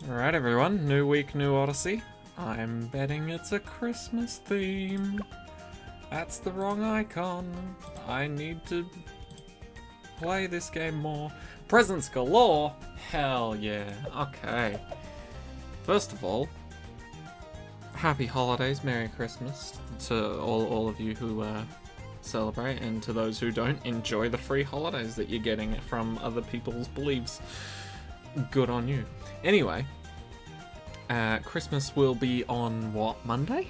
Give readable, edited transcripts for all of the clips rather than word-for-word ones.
Alright everyone, new week, new Odyssey. I'm betting it's a Christmas theme. That's the wrong icon. I need to play this game more. Presents galore? Hell yeah. Okay. First of all, happy holidays, Merry Christmas to all of you who celebrate, and to those who don't, enjoy the free holidays that you're getting from other people's beliefs. Good on you. Anyway, Christmas will be on what, Monday?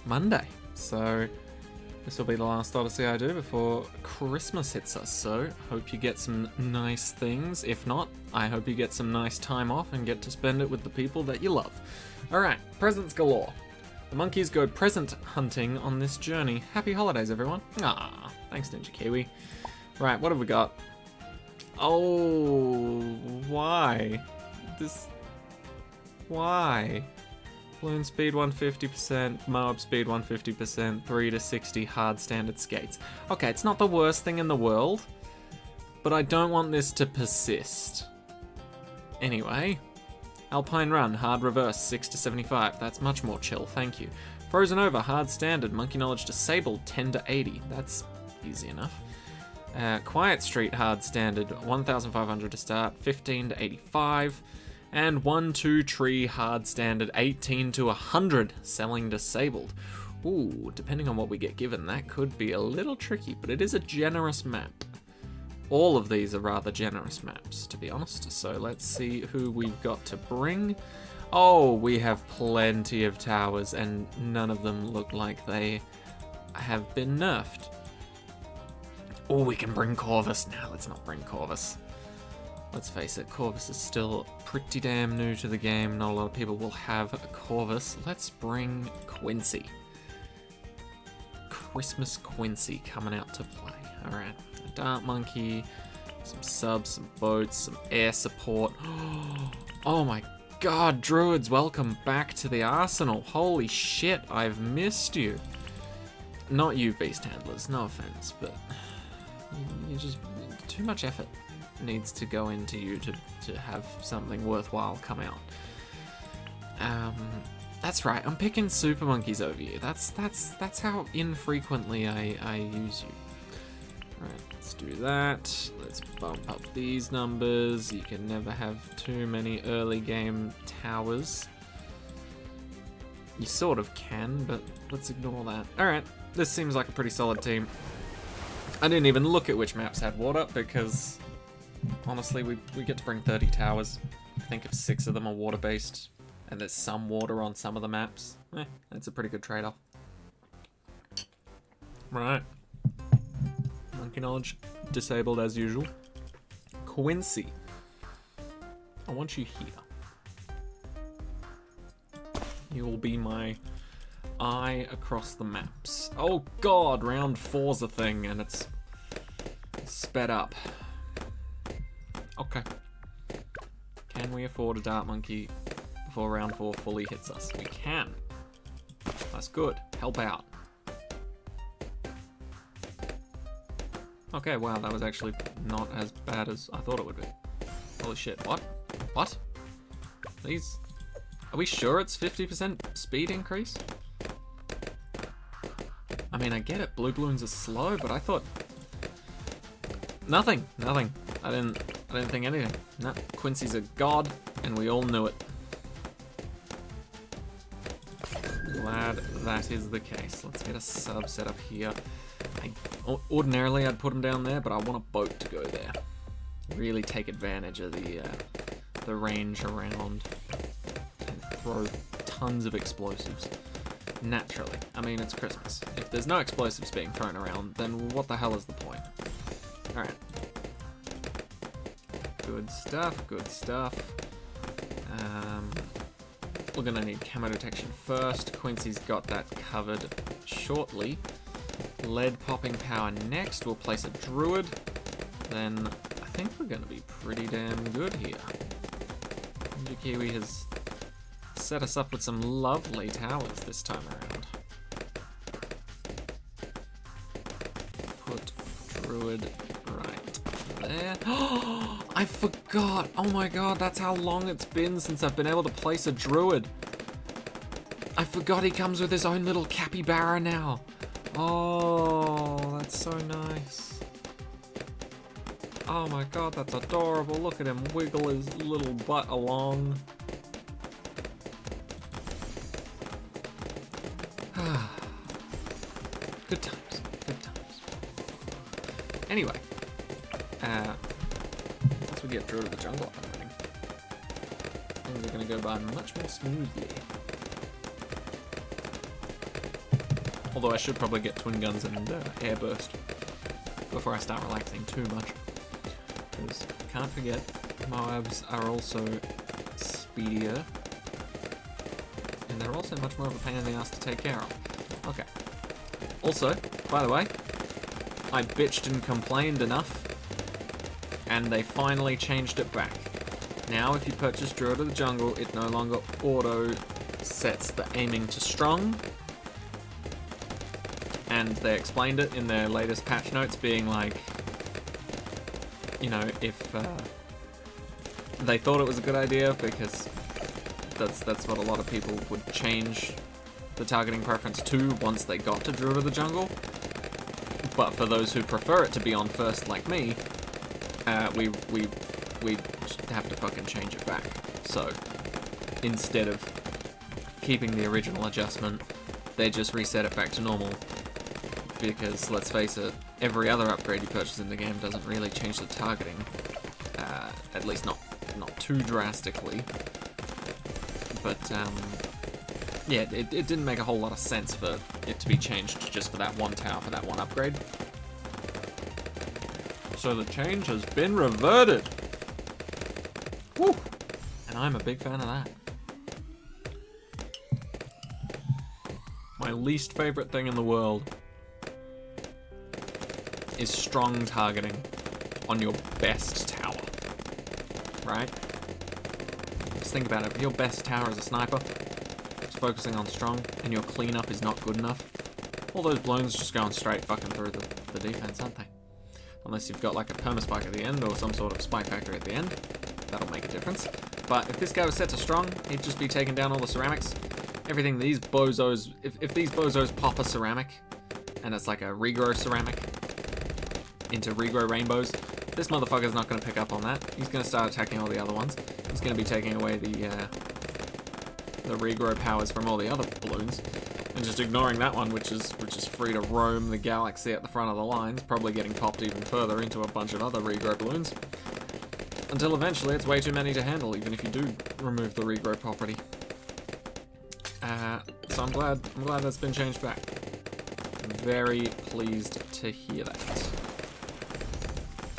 Monday. So this will be the last Odyssey I do before Christmas hits us. So hope you get some nice things. If not, I hope you get some nice time off and get to spend it with the people that you love. Alright, presents galore. The monkeys go present hunting on this journey. Happy holidays, everyone. Ah, thanks, Ninja Kiwi. Right, what have we got? Oh, why? Why? Balloon speed 150%, mob speed 150%, 3 to 60 hard standard skates. Okay, it's not the worst thing in the world, but I don't want this to persist. Anyway, Alpine Run, hard reverse, 6 to 75. That's much more chill, thank you. Frozen Over, hard standard, monkey knowledge disabled, 10 to 80. That's easy enough. Quiet Street, hard standard, 1,500 to start, 15 to 85. And 1-2 Tree, hard standard, 18 to 100, selling disabled. Ooh, depending on what we get given, that could be a little tricky, but it is a generous map. All of these are rather generous maps, to be honest. So let's see who we've got to bring. Oh, we have plenty of towers, and none of them look like they have been nerfed. Oh, we can bring Corvus. No, let's not bring Corvus. Let's face it, Corvus is still pretty damn new to the game. Not a lot of people will have a Corvus. Let's bring Quincy. Christmas Quincy coming out to play. Alright, a Dart Monkey, some subs, some boats, some air support. Oh my god, Druids, welcome back to the arsenal. Holy shit, I've missed you. Not you, Beast Handlers, no offense, but you just, too much effort needs to go into you to have something worthwhile come out. That's right, I'm picking super monkeys over you. That's how infrequently I use you. Alright, let's do that. Let's bump up these numbers. You can never have too many early game towers. You sort of can, but let's ignore that. Alright, this seems like a pretty solid team. I didn't even look at which maps had water because honestly, we get to bring 30 towers. I think if 6 of them are water-based, and there's some water on some of the maps, that's a pretty good trade-off. Right. Monkey knowledge disabled as usual. Quincy, I want you here. You will be my eye across the maps. Oh god, round 4's a thing, and it's sped up. Okay. Can we afford a Dart Monkey before round 4 fully hits us? We can. That's good. Help out. Okay, wow, that was actually not as bad as I thought it would be. Holy shit, what? What? These... Are we sure it's 50% speed increase? I mean, I get it, blue balloons are slow, but I thought... Nothing. I didn't think anything. No, Quincy's a god, and we all knew it. Glad that is the case. Let's get a sub set up here. Ordinarily, I'd put him down there, but I want a boat to go there. Really take advantage of the range around and throw tons of explosives. Naturally. I mean, it's Christmas. If there's no explosives being thrown around, then what the hell is the point? Alright. Good stuff, good stuff. We're gonna need camo detection first. Quincy's got that covered shortly. Lead popping power next. We'll place a druid. Then I think we're gonna be pretty damn good here. Ninja Kiwi has set us up with some lovely towers this time around. Put druid right there. I forgot. Oh my god, that's how long it's been since I've been able to place a druid. I forgot he comes with his own little capybara now. Oh, that's so nice. Oh my god, that's adorable. Look at him wiggle his little butt along. Good times, good times. Anyway, once we get Druid of the Jungle up and running, things are going to go by much more smoothly. Although I should probably get Twin Guns and Air Burst before I start relaxing too much. Because can't forget, Moabs are also speedier, and they're also much more of a pain in the ass to take care of. Okay. Also, by the way, I bitched and complained enough, and they finally changed it back. Now, if you purchase Druid of the Jungle, it no longer auto sets the aiming to strong. And they explained it in their latest patch notes, being like, you know, if they thought it was a good idea, because that's what a lot of people would change the targeting preference to once they got to Druid of the Jungle. But for those who prefer it to be on first, like me, we have to fucking change it back. So instead of keeping the original adjustment, they just reset it back to normal. Because let's face it, every other upgrade you purchase in the game doesn't really change the targeting, at least not too drastically. But yeah, it didn't make a whole lot of sense for it to be changed just for that one tower, for that one upgrade. So the change has been reverted. Woo! And I'm a big fan of that. My least favorite thing in the world is strong targeting on your best tower, right? Just think about it. If your best tower is a sniper, focusing on strong, and your cleanup is not good enough, all those balloons just going straight fucking through the defense, aren't they? Unless you've got like a permaspike at the end or some sort of spike factory at the end, that'll make a difference. But if this guy was set to strong, he'd just be taking down all the ceramics. Everything these bozos, if these bozos pop a ceramic, and it's like a regrow ceramic into regrow rainbows, this motherfucker's not going to pick up on that. He's going to start attacking all the other ones. He's going to be taking away the regrow powers from all the other balloons, and just ignoring that one, which is free to roam the galaxy at the front of the lines, probably getting popped even further into a bunch of other regrow balloons, until eventually it's way too many to handle, even if you do remove the regrow property. So I'm glad that's been changed back. I'm very pleased to hear that.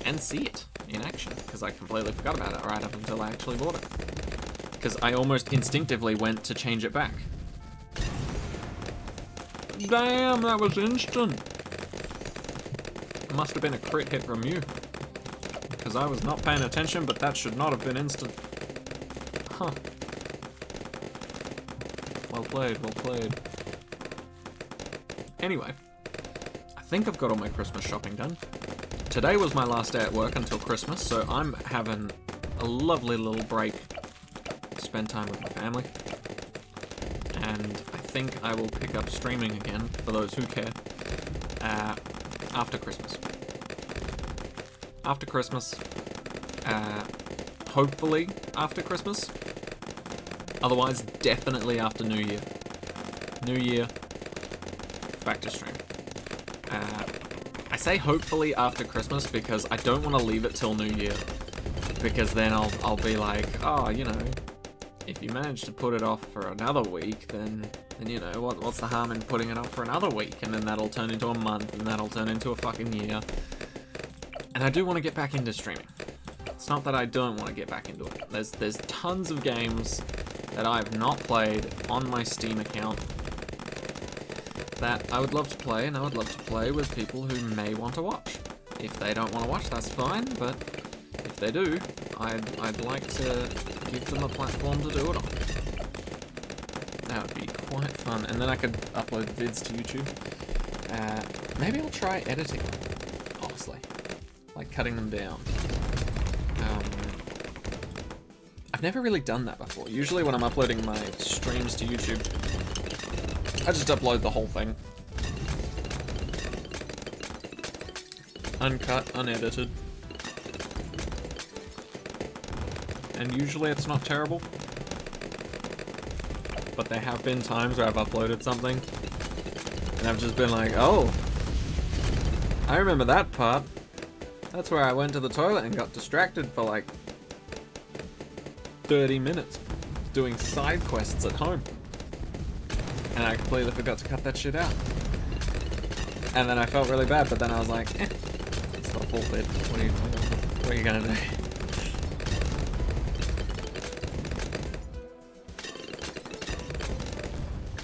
And see it in action, because I completely forgot about it right up until I actually bought it. Because I almost instinctively went to change it back. Damn, that was instant. Must have been a crit hit from you. Because I was not paying attention, but that should not have been instant. Huh. Well played, well played. Anyway, I think I've got all my Christmas shopping done. Today was my last day at work until Christmas, so I'm having a lovely little break to spend time with my family. And I think I will pick up streaming again, for those who care, after Christmas. After Christmas. Hopefully after Christmas. Otherwise, definitely after New Year. New Year, back to stream. I say hopefully after Christmas because I don't want to leave it till New Year. Because then I'll be like, oh, you know, if you manage to put it off for another week, then you know, what's the harm in putting it off for another week? And then that'll turn into a month, and that'll turn into a fucking year. And I do want to get back into streaming. It's not that I don't want to get back into it. There's tons of games that I have not played on my Steam account that I would love to play, and I would love to play with people who may want to watch. If they don't want to watch, that's fine, but if they do, I'd like to give them a platform to do it on. That would be quite fun, and then I could upload vids to YouTube. Maybe I'll try editing, honestly. Like cutting them down. I've never really done that before. Usually when I'm uploading my streams to YouTube, I just upload the whole thing. Uncut, unedited. And usually it's not terrible. But there have been times where I've uploaded something and I've just been like, oh, I remember that part. That's where I went to the toilet and got distracted for like 30 minutes doing side quests at home. And I completely forgot to cut that shit out. And then I felt really bad, but then I was like, it's not full bit. What are you gonna do?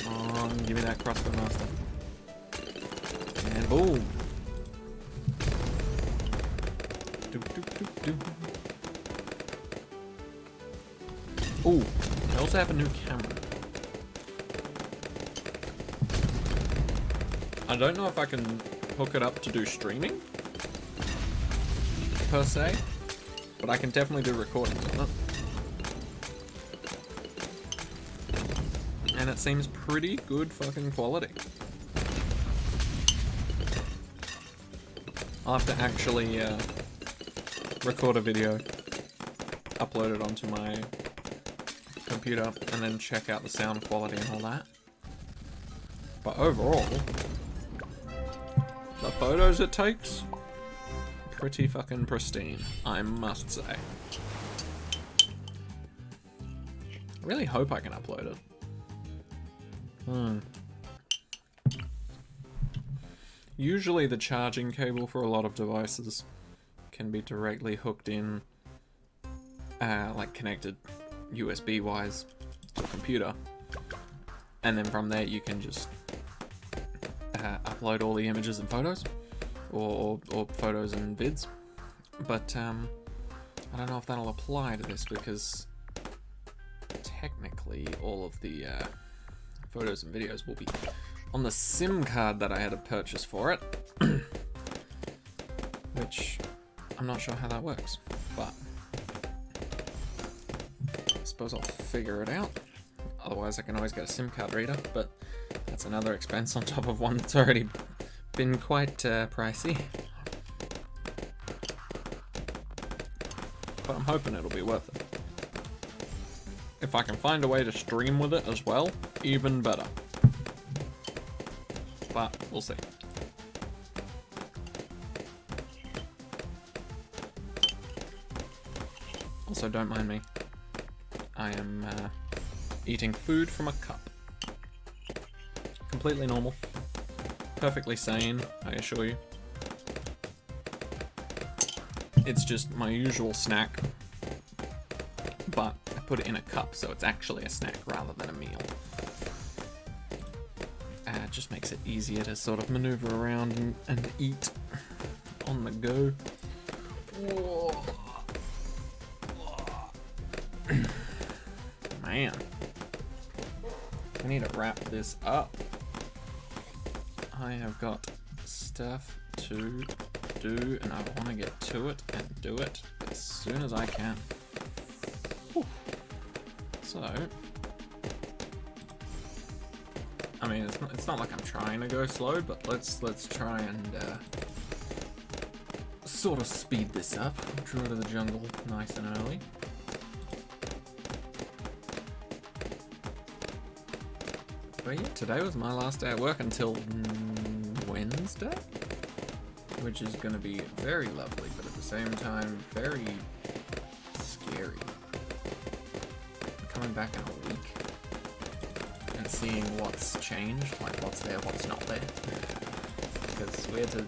Come on, give me that crossbow master. And boom. Ooh, I also have a new camera. I don't know if I can hook it up to do streaming, per se, but I can definitely do recordings on it. And it seems pretty good fucking quality. I'll have to actually record a video, upload it onto my computer, and then check out the sound quality and all that. But overall, the photos it takes, pretty fucking pristine, I must say. I really hope I can upload it. Usually the charging cable for a lot of devices can be directly hooked in, like connected USB-wise to a computer. And then from there you can just upload all the images and photos, or photos and vids. But I don't know if that'll apply to this, because technically all of the photos and videos will be on the SIM card that I had to purchase for it. Which I'm not sure how that works, but I suppose I'll figure it out. Otherwise I can always get a SIM card reader, but that's another expense on top of one that's already been quite pricey. But I'm hoping it'll be worth it. If I can find a way to stream with it as well, even better. But we'll see. Also, don't mind me. I am eating food from a cup. Completely normal. Perfectly sane, I assure you. It's just my usual snack, but I put it in a cup, so it's actually a snack rather than a meal. It just makes it easier to sort of maneuver around and eat on the go. Man, I need to wrap this up. I have got stuff to do, and I want to get to it and do it as soon as I can. Whew. So, I mean, it's not like I'm trying to go slow, but let's try and sort of speed this up. Draw to the jungle nice and early. But yeah, today was my last day at work until Wednesday, which is going to be very lovely, but at the same time, very scary. I'm coming back in a week and seeing what's changed, like what's there, what's not there. Because we had to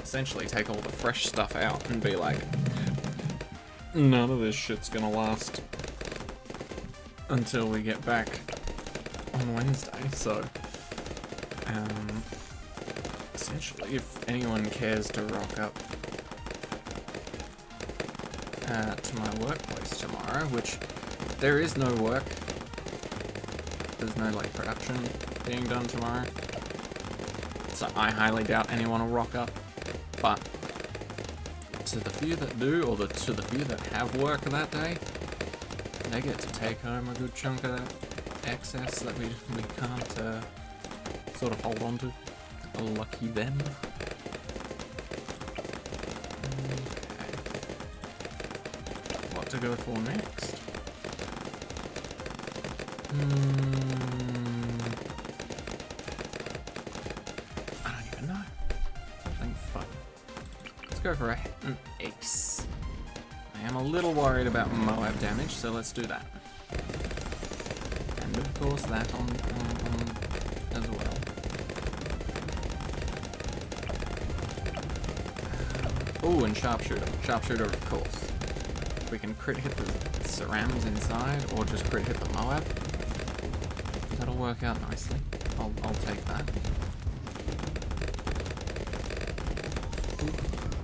essentially take all the fresh stuff out and be like, none of this shit's gonna last until we get back on Wednesday. So, essentially, if anyone cares to rock up to my workplace tomorrow, which there is no work, there's no like production being done tomorrow, so I highly doubt anyone will rock up. But to the few that do, or to the few that have work that day, they get to take home a good chunk of that excess that we can't sort of hold on to. Lucky them. Okay. What to go for next? I don't even know. Something fun. Let's go for an ace. I am a little worried about Moab damage, so let's do that. And of course that on as well. Oh, and sharpshooter. Sharpshooter, of course. If we can crit hit the cerams inside, or just crit hit the Moab, that'll work out nicely. I'll take that.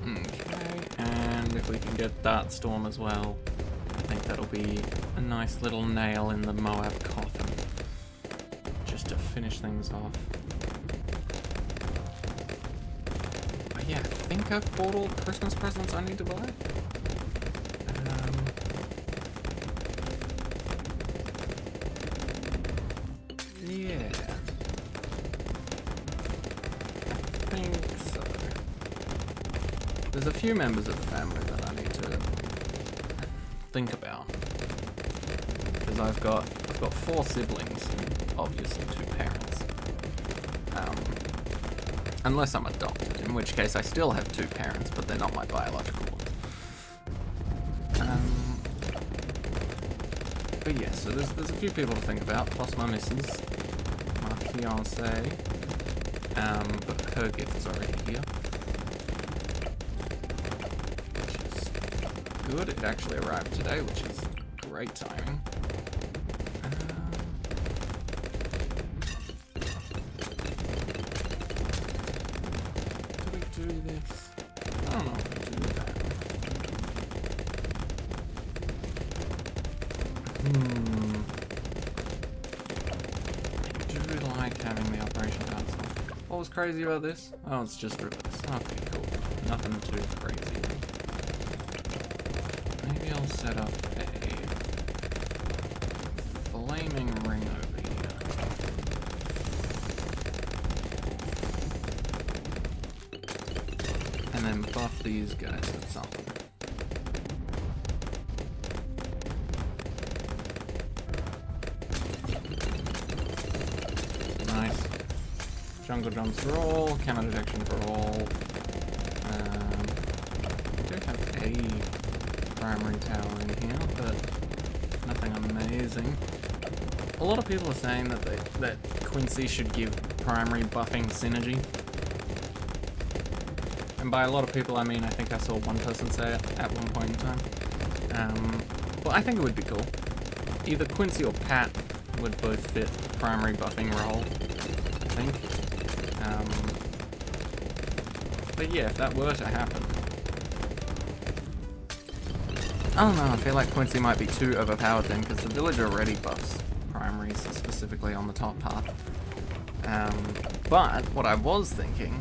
Okay, and if we can get Dart Storm as well, I think that'll be a nice little nail in the Moab coffin, just to finish things off. But yeah, I think I've bought all the Christmas presents I need to buy. Yeah. I think so. There's a few members of the family that I need to think about. Because I've got 4 siblings and obviously 2 parents. Unless I'm adopted, in which case I still have 2 parents, but they're not my biological ones. But yeah, so there's a few people to think about, plus my missus, my fiancée, but her gift is already here. Which is good. It actually arrived today, which is great timing. Do we do this? I don't know if we do that. I do like having the operation cards on. What was crazy about this? Oh, it's just reverse. Okay, cool. Nothing too crazy. Maybe I'll set up a flaming ring over here. And then buff these guys with something. Nice. Jungle jumps for all, counter detection for all. I do have a primary tower in here, but nothing amazing. A lot of people are saying that Quincy should give primary buffing synergy. And by a lot of people, I mean I think I saw one person say it at one point in time. Well, I think it would be cool. Either Quincy or Pat would both fit primary buffing role, I think. But yeah, if that were to happen, I don't know, I feel like Quincy might be too overpowered then, because the village already buffs primaries, specifically on the top part. But what I was thinking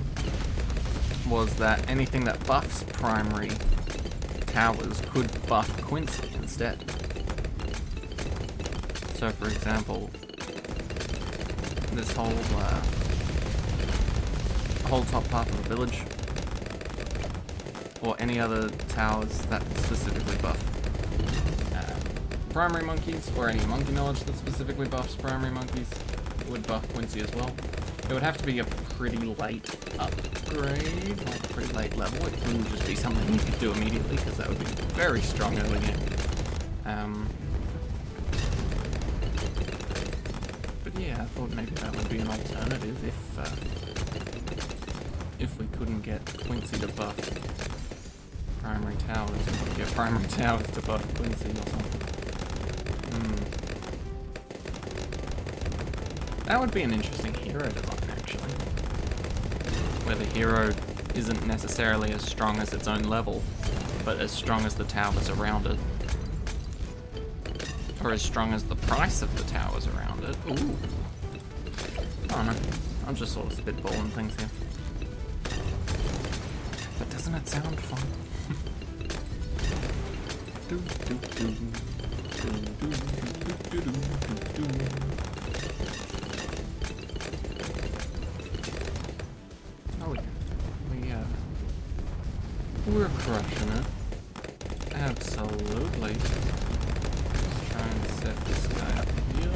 was that anything that buffs primary towers could buff Quincy instead. So for example, this whole top part of the village, or any other towers that specifically buff primary monkeys, or any monkey knowledge that specifically buffs primary monkeys, would buff Quincy as well. It would have to be a pretty late upgrade, like a pretty late level. It couldn't just be something you could do immediately, because that would be very strong early game. But yeah, I thought maybe that would be an alternative if we couldn't get Quincy to buff primary towers, and we get primary towers to buff Quincy or something. That would be an interesting hero design, actually. Where the hero isn't necessarily as strong as its own level, but as strong as the towers around it. Or as strong as the price of the towers around it. Ooh. I don't know. I'm just sort of spitballing things here. But doesn't it sound fun? Do, do, do. Do, do. Oh yeah. We're crushing it. Absolutely. Let's try and set this guy up here.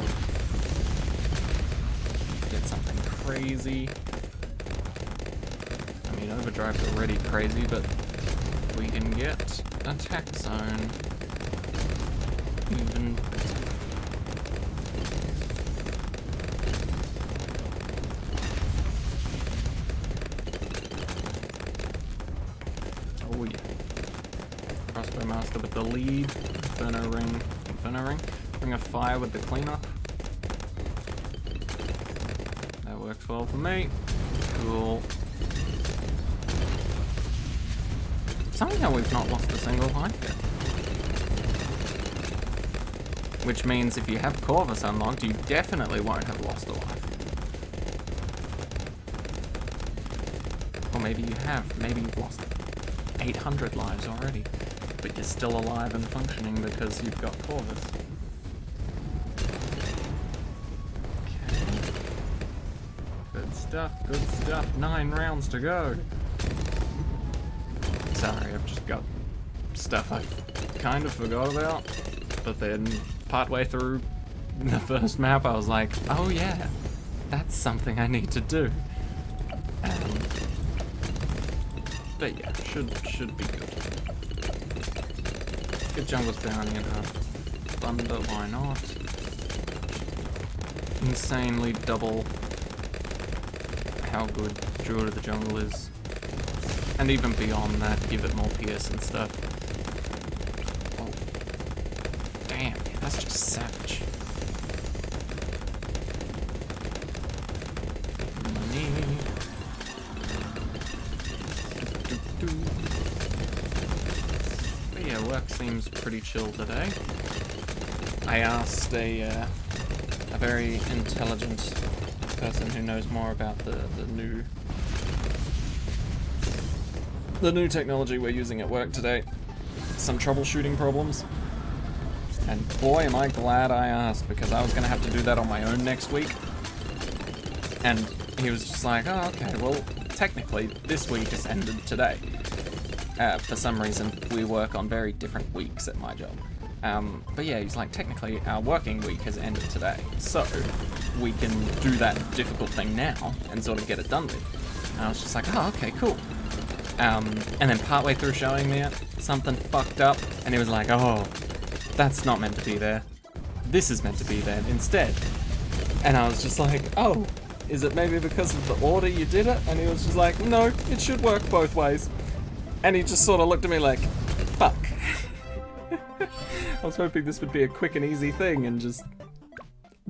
Let's get something crazy. I mean, Overdrive's already crazy, but we can get Attack Zone even better. Oh yeah. Crossbow Master with the lead. Inferno Ring. Ring of Fire with the cleanup. That works well for me. Cool. Somehow we've not lost a single life yet. Which means if you have Corvus unlocked, you definitely won't have lost a life. Or maybe you have. Maybe you've lost 800 lives already. But you're still alive and functioning because you've got Corvus. Okay. Good stuff, good stuff. 9 rounds to go. Sorry, I've just got stuff I kind of forgot about. But then, partway through the first map, I was like, oh yeah, that's something I need to do. But yeah, should be good. Good Jungle's Bounty and Thunder, why not? Insanely double how good Druid of the Jungle is. And even beyond that, give it more pierce and stuff. Oh. Damn, that's just savage. Money. But yeah, work seems pretty chill today. I asked a very intelligent person who knows more about the new technology we're using at work today some troubleshooting problems. And boy, am I glad I asked, because I was going to have to do that on my own next week. And he was just like, oh, okay, well, technically, this week has ended today. For some reason, we work on very different weeks at my job. But yeah, he's like, technically, our working week has ended today. So, we can do that difficult thing now and sort of get it done with. And I was just like, oh, okay, cool. And then partway through showing me it, something fucked up, and he was like, oh, that's not meant to be there. This is meant to be there instead. And I was just like, oh, is it maybe because of the order you did it? And he was just like, no, it should work both ways. And he just sort of looked at me like, fuck. I was hoping this would be a quick and easy thing and just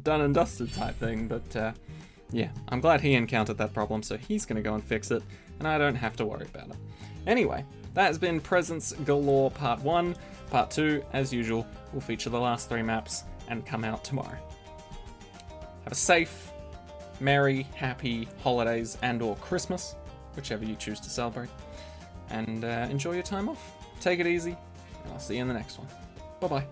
done and dusted type thing, but yeah, I'm glad he encountered that problem, so he's gonna go and fix it, and I don't have to worry about it. Anyway, that has been Presence Galore Part 1. Part 2, as usual, will feature the last 3 maps and come out tomorrow. Have a safe, merry, happy holidays and or Christmas, whichever you choose to celebrate, and enjoy your time off. Take it easy, and I'll see you in the next one. Bye-bye.